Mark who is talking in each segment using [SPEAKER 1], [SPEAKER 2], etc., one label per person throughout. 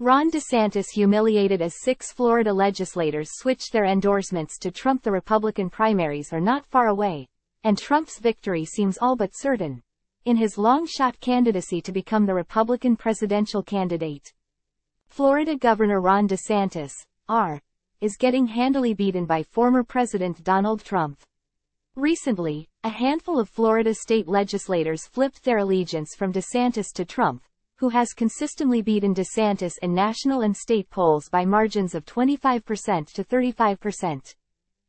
[SPEAKER 1] Ron DeSantis humiliated as 6 Florida legislators switched their endorsements to Trump. The Republican primaries are not far away, and Trump's victory seems all but certain in his long-shot candidacy to become the Republican presidential candidate. Florida Governor Ron DeSantis, R., is getting handily beaten by former President Donald Trump. Recently, a handful of Florida state legislators flipped their allegiance from DeSantis to Trump, who has consistently beaten DeSantis in national and state polls by margins of 25% to 35%.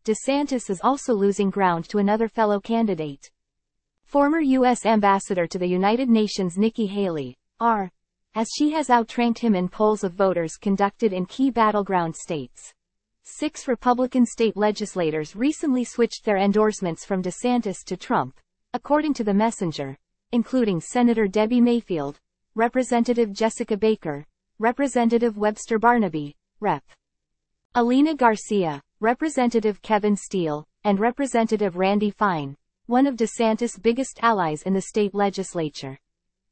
[SPEAKER 1] DeSantis is also losing ground to another fellow candidate. Former U.S. Ambassador to the United Nations Nikki Haley, R., as she has outranked him in polls of voters conducted in key battleground states. 6 Republican state legislators recently switched their endorsements from DeSantis to Trump, according to The Messenger, including Senator Debbie Mayfield, Representative Jessica Baker, Representative Webster Barnaby, Rep. Alina Garcia, Representative Kevin Steele, and Representative Randy Fine, one of DeSantis' biggest allies in the state legislature.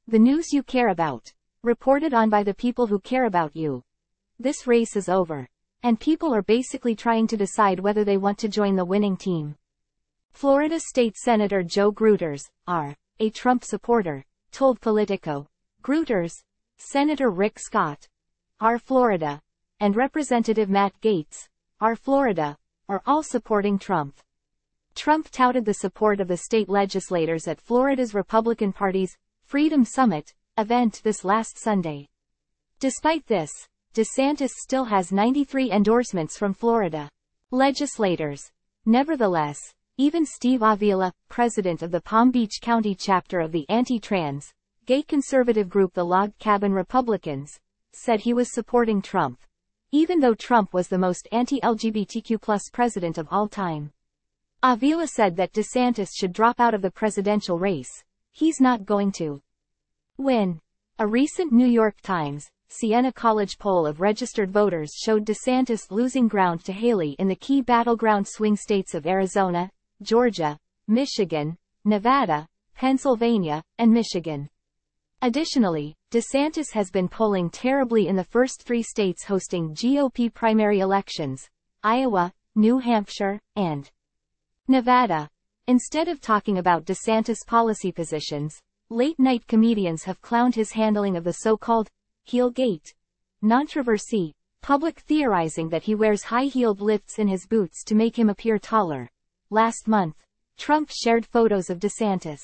[SPEAKER 1] The news you care about. Reported on by the people who care about you. This race is over, and people are basically trying to decide whether they want to join the winning team. Florida State Senator Joe Gruters, R., a Trump supporter, told Politico. Gruters, Senator Rick Scott, R. Florida, and Representative Matt Gaetz, R. Florida, are all supporting Trump. Trump touted the support of the state legislators at Florida's Republican Party's Freedom Summit event this last Sunday. Despite this, DeSantis still has 93 endorsements from Florida legislators. Nevertheless, even Steve Avila, president of the Palm Beach County chapter of the anti-trans, gay conservative group the Log Cabin Republicans, said he was supporting Trump, even though Trump was the most anti-LGBTQ+ president of all time. Avila said that DeSantis should drop out of the presidential race. He's not going to win. A recent New York Times, Siena College poll of registered voters showed DeSantis losing ground to Haley in the key battleground swing states of Arizona, Georgia, Michigan, Nevada, Pennsylvania, and Michigan. Additionally, DeSantis has been polling terribly in the first 3 states hosting GOP primary elections, Iowa, New Hampshire, and Nevada. Instead of talking about DeSantis' policy positions, late-night comedians have clowned his handling of the so-called heel-gate controversy, public theorizing that he wears high-heeled lifts in his boots to make him appear taller. Last month, Trump shared photos of DeSantis.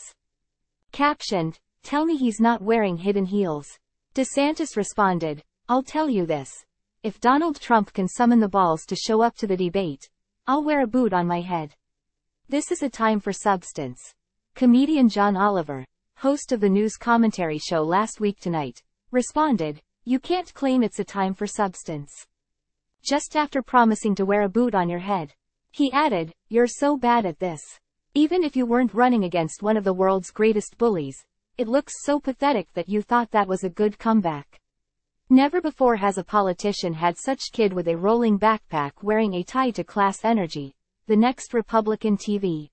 [SPEAKER 1] Captioned, "Tell me he's not wearing hidden heels." DeSantis responded, "I'll tell you this. If Donald Trump can summon the balls to show up to the debate, I'll wear a boot on my head." This is a time for substance. Comedian John Oliver, host of the news commentary show Last Week Tonight, responded, "You can't claim it's a time for substance just after promising to wear a boot on your head." He added, "You're so bad at this. Even if you weren't running against one of the world's greatest bullies, it looks so pathetic that you thought that was a good comeback." Never before has a politician had such kid with a rolling backpack wearing a tie to class energy. The next Republican TV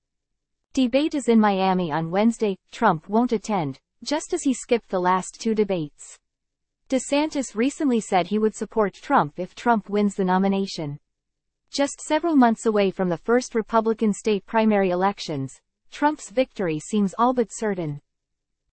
[SPEAKER 1] debate is in Miami on Wednesday. Trump won't attend, just as he skipped the last 2 debates. DeSantis recently said he would support Trump if Trump wins the nomination. Just several months away from the first Republican state primary elections, Trump's victory seems all but certain.